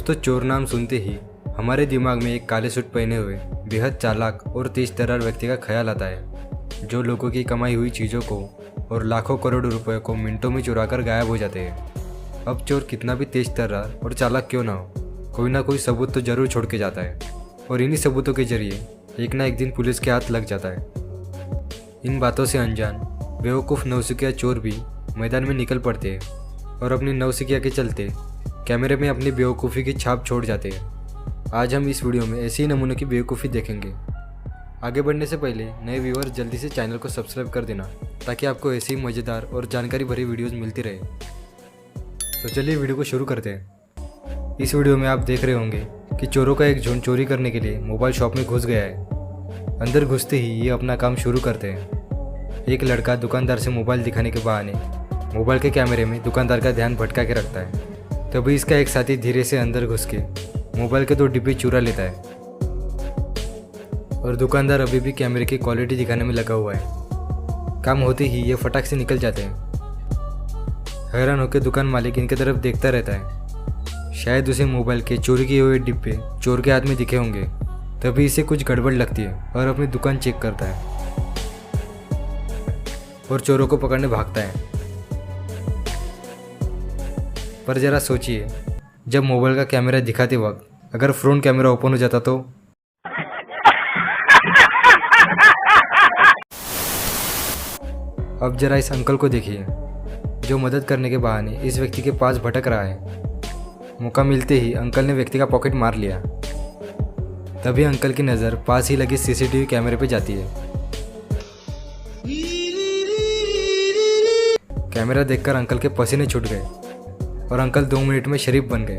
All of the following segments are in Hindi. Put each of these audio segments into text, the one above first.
दोस्तों, चोर नाम सुनते ही हमारे दिमाग में एक काले सूट पहने हुए बेहद चालाक और तेज तर्रार व्यक्ति का ख्याल आता है, जो लोगों की कमाई हुई चीज़ों को और लाखों करोड़ों रुपए को मिनटों में चुरा कर गायब हो जाते हैं। अब चोर कितना भी तेज तर्रार और चालाक क्यों ना हो, कोई ना कोई सबूत तो जरूर छोड़ के जाता है और इन्हीं सबूतों के जरिए एक ना एक दिन पुलिस के हाथ लग जाता है। इन बातों से अनजान बेवकूफ़ नौसिखिया चोर भी मैदान में निकल पड़ते हैं और अपनी नौसिखिया के चलते कैमरे में अपनी बेवकूफ़ी की छाप छोड़ जाते हैं। आज हम इस वीडियो में ऐसे ही नमूनों की बेवकूफ़ी देखेंगे। आगे बढ़ने से पहले नए व्यूअर्स जल्दी से चैनल को सब्सक्राइब कर देना, ताकि आपको ऐसी ही मज़ेदार और जानकारी भरी वीडियोस मिलती रहे। तो चलिए वीडियो को शुरू करते हैं। इस वीडियो में आप देख रहे होंगे कि चोरों का एक झुंड चोरी करने के लिए मोबाइल शॉप में घुस गया है। अंदर घुसते ही ये अपना काम शुरू करते हैं। एक लड़का दुकानदार से मोबाइल दिखाने के बहाने मोबाइल के कैमरे में दुकानदार का ध्यान भटका के रखता है। तभी इसका एक साथी धीरे से अंदर घुस के मोबाइल के 2 डिब्बे चुरा लेता है और दुकानदार अभी भी कैमरे की क्वालिटी दिखाने में लगा हुआ है। काम होते ही ये फटाक से निकल जाते हैं। हैरान होकर दुकान मालिक इनकी तरफ देखता रहता है। शायद उसे मोबाइल के चोरी किए हुए डिब्बे चोर के हाथ में दिखे होंगे। तभी इसे कुछ गड़बड़ लगती है और अपनी दुकान चेक करता है और चोरों को पकड़ने भागता है। पर जरा सोचिए, जब मोबाइल का कैमरा दिखाते वक्त अगर फ्रंट कैमरा ओपन हो जाता तो अब जरा इस अंकल को देखिए, जो मदद करने के बहाने इस व्यक्ति के पास भटक रहा है। मौका मिलते ही अंकल ने व्यक्ति का पॉकेट मार लिया। तभी अंकल की नज़र पास ही लगे सीसीटीवी कैमरे पे जाती है। कैमरा देखकर अंकल के पसीने छूट गए और अंकल 2 मिनट में शरीफ बन गए।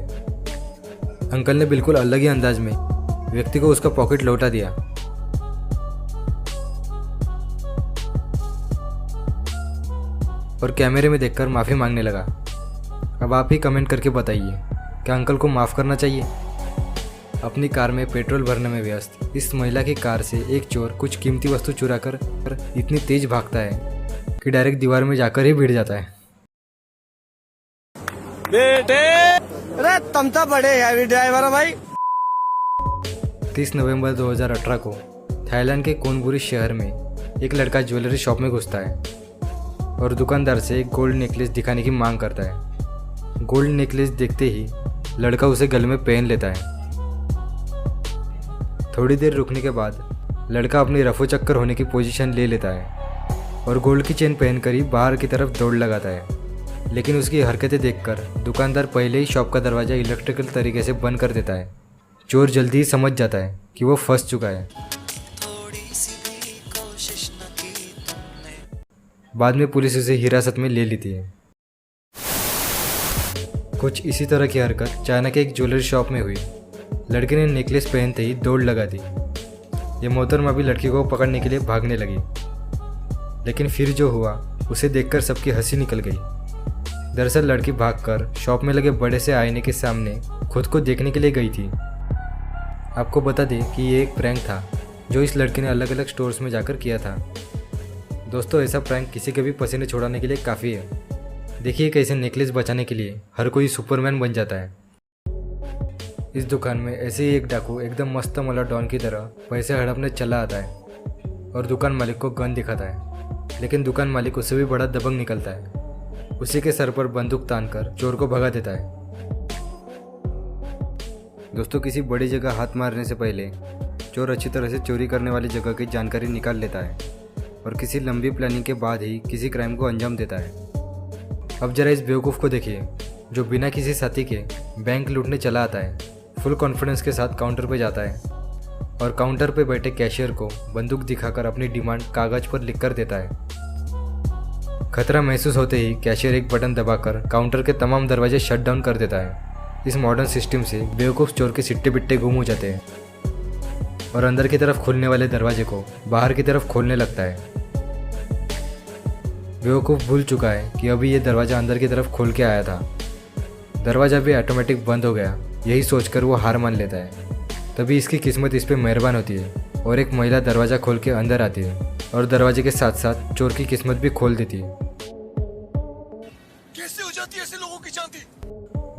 अंकल ने बिल्कुल अलग ही अंदाज में व्यक्ति को उसका पॉकेट लौटा दिया। और कैमरे में देखकर माफ़ी मांगने लगा। अब आप ही कमेंट करके बताइए, क्या अंकल को माफ़ करना चाहिए? अपनी कार में पेट्रोल भरने में व्यस्त इस महिला की कार से एक चोर कुछ कीमती वस्तु चुरा कर इतनी तेज भागता है कि डायरेक्ट दीवार में जाकर ही भिड़ जाता है। बेटे, अरे तुम तो बड़े हैवी ड्राइवर हो भाई। 30 नवंबर 2018 को थाईलैंड के कोनबुरी शहर में एक लड़का ज्वेलरी शॉप में घुसता है और दुकानदार से एक गोल्ड नेकलेस दिखाने की मांग करता है। गोल्ड नेकलेस देखते ही लड़का उसे गले में पहन लेता है। थोड़ी देर रुकने के बाद लड़का अपनी रफो चक्कर होने की पोजीशन ले लेता है और गोल्ड की चेन पहनकर ही बाहर की तरफ दौड़ लगाता है। लेकिन उसकी हरकतें देखकर दुकानदार पहले ही शॉप का दरवाज़ा इलेक्ट्रिकल तरीके से बंद कर देता है। चोर जल्दी ही समझ जाता है कि वो फंस चुका है। बाद में पुलिस उसे हिरासत में ले लेती है। कुछ इसी तरह की हरकत चाइना के एक ज्वेलरी शॉप में हुई। लड़के ने नेकलेस पहनते ही दौड़ लगा दी। ये मोहतरमा भी लड़की को पकड़ने के लिए भागने लगी, लेकिन फिर जो हुआ उसे देखकर सबकी हंसी निकल गई। दरअसल लड़की भागकर शॉप में लगे बड़े से आईने के सामने खुद को देखने के लिए गई थी। आपको बता दें कि ये एक प्रैंक था जो इस लड़की ने अलग अलग स्टोर्स में जाकर किया था। दोस्तों, ऐसा प्रैंक किसी के भी पसीने छुड़ाने के लिए काफ़ी है। देखिए कैसे नेकलेस बचाने के लिए हर कोई सुपरमैन बन जाता है। इस दुकान में ऐसे ही एक डाकू एकदम मस्त मला डॉन की तरह पैसे हड़पने चला आता है और दुकान मालिक को गन दिखाता है। लेकिन दुकान मालिक उससे भी बड़ा दबंग निकलता है। उसी के सर पर बंदूक तानकर चोर को भगा देता है। दोस्तों, किसी बड़ी जगह हाथ मारने से पहले चोर अच्छी तरह से चोरी करने वाली जगह की जानकारी निकाल लेता है और किसी लंबी प्लानिंग के बाद ही किसी क्राइम को अंजाम देता है। अब जरा इस बेवकूफ़ को देखिए, जो बिना किसी साथी के बैंक लूटने चला आता है। फुल कॉन्फिडेंस के साथ काउंटर पर जाता है और काउंटर पर बैठे कैशियर को बंदूक दिखाकर अपनी डिमांड कागज पर लिख कर देता है। खतरा महसूस होते ही कैशियर एक बटन दबाकर काउंटर के तमाम दरवाजे शट डाउन कर देता है। इस मॉडर्न सिस्टम से बेवकूफ़ चोर के सिट्टे बिट्टे गुम हो जाते हैं और अंदर की तरफ खुलने वाले दरवाजे को बाहर की तरफ खोलने लगता है। बेवकूफ़ भूल चुका है कि अभी ये दरवाज़ा अंदर की तरफ खोल के आया था। दरवाज़ा भी ऑटोमेटिक बंद हो गया, यही सोचकर वो हार मान लेता है। तभी इसकी किस्मत इस पर मेहरबान होती है और एक महिला दरवाज़ा खोल के अंदर आती है और दरवाजे के साथ साथ चोर की किस्मत भी खोल देती है। कैसे हो जाती है ऐसे लोगों की चांदी?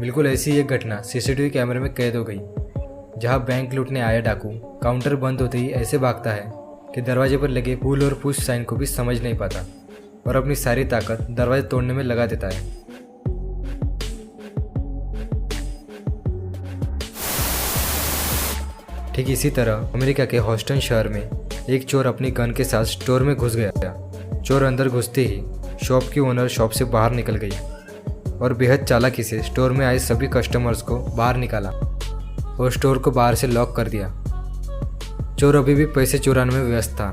बिल्कुल ऐसी एक घटना सीसीटीवी कैमरे में कैद हो गई, जहां बैंक लूटने आया डाकू काउंटर बंद होते ही ऐसे भागता है कि दरवाजे पर लगे पुल और पुश साइन को भी समझ नहीं पाता और अपनी सारी ताकत दरवाजे तोड़ने में लगा देता है। ठीक इसी तरह अमेरिका के ह्यूस्टन शहर में एक चोर अपनी गन के साथ स्टोर में घुस गया। चोर अंदर घुसते ही शॉप की ओनर शॉप से बाहर निकल गई और बेहद चालाकी से स्टोर में आए सभी कस्टमर्स को बाहर निकाला और स्टोर को बाहर से लॉक कर दिया। चोर अभी भी पैसे चुराने में व्यस्त था।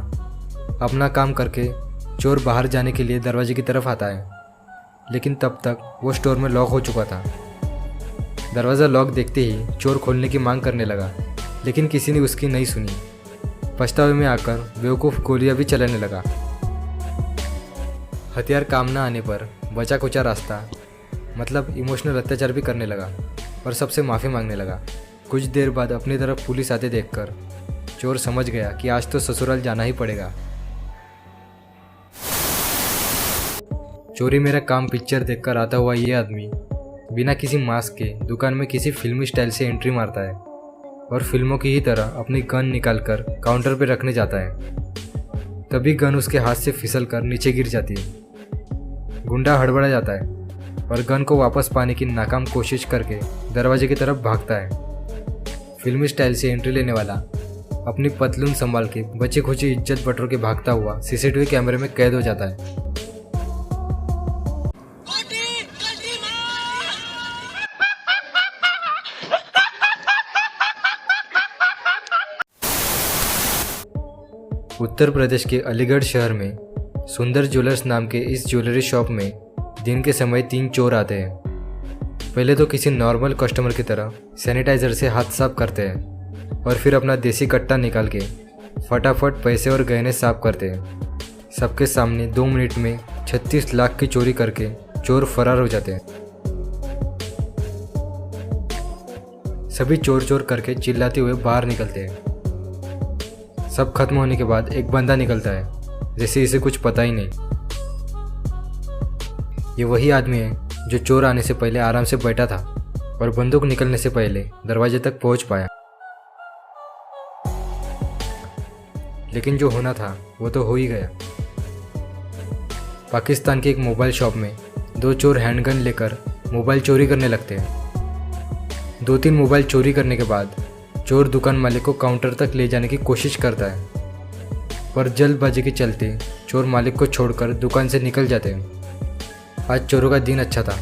अपना काम करके चोर बाहर जाने के लिए दरवाजे की तरफ आता है, लेकिन तब तक वो स्टोर में लॉक हो चुका था। दरवाज़ा लॉक देखते ही चोर खोलने की मांग करने लगा, लेकिन किसी ने उसकी नहीं सुनी। पछतावे में आकर बेवकूफ़ गोलियां भी चलाने लगा। हथियार काम न आने पर बचा कुचा रास्ता मतलब इमोशनल अत्याचार भी करने लगा और सबसे माफ़ी मांगने लगा। कुछ देर बाद अपनी तरफ पुलिस आते देखकर चोर समझ गया कि आज तो ससुराल जाना ही पड़ेगा। चोरी मेरा काम पिक्चर देखकर आता हुआ ये आदमी बिना किसी मास्क के दुकान में किसी फिल्मी स्टाइल से एंट्री मारता है और फिल्मों की ही तरह अपनी गन निकालकर काउंटर पर रखने जाता है। तभी गन उसके हाथ से फिसलकर नीचे गिर जाती है। गुंडा हड़बड़ा जाता है और गन को वापस पाने की नाकाम कोशिश करके दरवाजे की तरफ भागता है। फिल्मी स्टाइल से एंट्री लेने वाला अपनी पतलून संभाल के बची खुची इज्जत बटोर के भागता हुआ सीसीटीवी कैमरे में कैद हो जाता है। उत्तर प्रदेश के अलीगढ़ शहर में सुंदर ज्वेलर्स नाम के इस ज्वेलरी शॉप में दिन के समय 3 चोर आते हैं। पहले तो किसी नॉर्मल कस्टमर की तरह सैनिटाइजर से हाथ साफ करते हैं और फिर अपना देसी कट्टा निकाल के फटाफट पैसे और गहने साफ करते हैं। सबके सामने 2 मिनट में 36 लाख की चोरी करके चोर फरार हो जाते हैं। सभी चोर चोर करके चिल्लाते हुए बाहर निकलते हैं। सब खत्म होने के बाद एक बंदा निकलता है, जैसे इसे कुछ पता ही नहीं। ये वही आदमी है जो चोर आने से पहले आराम से बैठा था और बंदूक निकलने से पहले दरवाजे तक पहुंच पाया। लेकिन जो होना था वो तो हो ही गया। पाकिस्तान के एक मोबाइल शॉप में 2 चोर हैंडगन लेकर मोबाइल चोरी करने लगते हैं। 2-3 मोबाइल चोरी करने के बाद चोर दुकान मालिक को काउंटर तक ले जाने की कोशिश करता है, पर जल्दबाजी के चलते चोर मालिक को छोड़कर दुकान से निकल जाते हैं। आज चोरों का दिन अच्छा था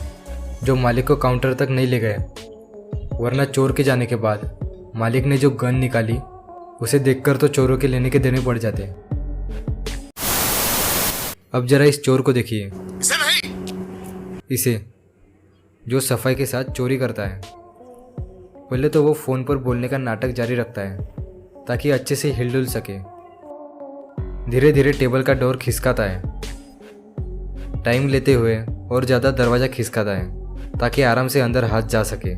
जो मालिक को काउंटर तक नहीं ले गए, वरना चोर के जाने के बाद मालिक ने जो गन निकाली उसे देखकर तो चोरों के लेने के देने पड़ जाते। अब जरा इस चोर को देखिए, इसे जो सफाई के साथ चोरी करता है। पहले तो वो फ़ोन पर बोलने का नाटक जारी रखता है ताकि अच्छे से हिलडुल सके। धीरे धीरे टेबल का डोर खिसकाता है, टाइम लेते हुए और ज़्यादा दरवाज़ा खिसकाता है ताकि आराम से अंदर हाथ जा सके।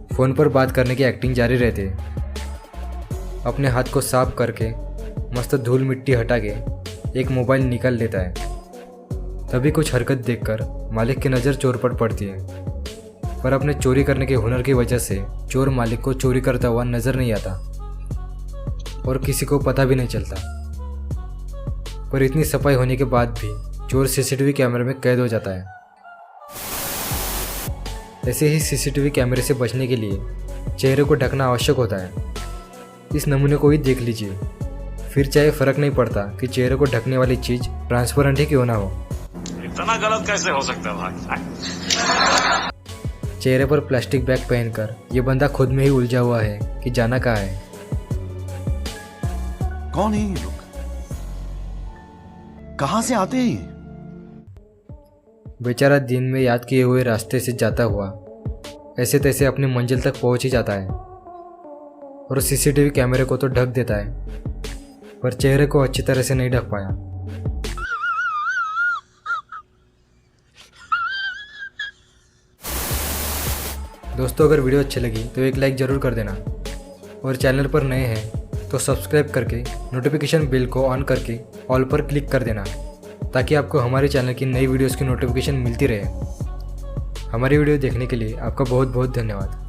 फ़ोन पर बात करने की एक्टिंग जारी रहती है। अपने हाथ को साफ करके मस्त धूल मिट्टी हटा के एक मोबाइल निकाल लेता है। तभी कुछ हरकत देखकर मालिक की नज़र चोर पर पड़ती है, पर अपने चोरी करने के हुनर की वजह से चोर मालिक को चोरी करता हुआ नज़र नहीं आता और किसी को पता भी नहीं चलता। पर इतनी सफाई होने के बाद भी चोर सीसीटीवी कैमरे में कैद हो जाता है। ऐसे ही सीसीटीवी कैमरे से बचने के लिए चेहरे को ढकना आवश्यक होता है। इस नमूने को ही देख लीजिए, फिर चाहे फर्क नहीं पड़ता कि चेहरे को ढकने वाली चीज ट्रांसपेरेंट ही क्यों ना हो। इतना गलत कैसे हो सकता है भाई? चेहरे पर प्लास्टिक बैग पहनकर ये बंदा खुद में ही उलझा हुआ है कि जाना कहाँ है। कौन है ये लोग? कहां से आते हैं? बेचारा दिन में याद किए हुए रास्ते से जाता हुआ ऐसे तैसे अपनी मंजिल तक पहुंच ही जाता है और सीसीटीवी कैमरे को तो ढक देता है, पर चेहरे को अच्छी तरह से नहीं ढक पाया। दोस्तों, अगर वीडियो अच्छी लगी तो एक लाइक ज़रूर कर देना और चैनल पर नए हैं तो सब्सक्राइब करके नोटिफिकेशन बेल को ऑन करके ऑल पर क्लिक कर देना ताकि आपको हमारे चैनल की नई वीडियोस की नोटिफिकेशन मिलती रहे। हमारी वीडियो देखने के लिए आपका बहुत बहुत धन्यवाद।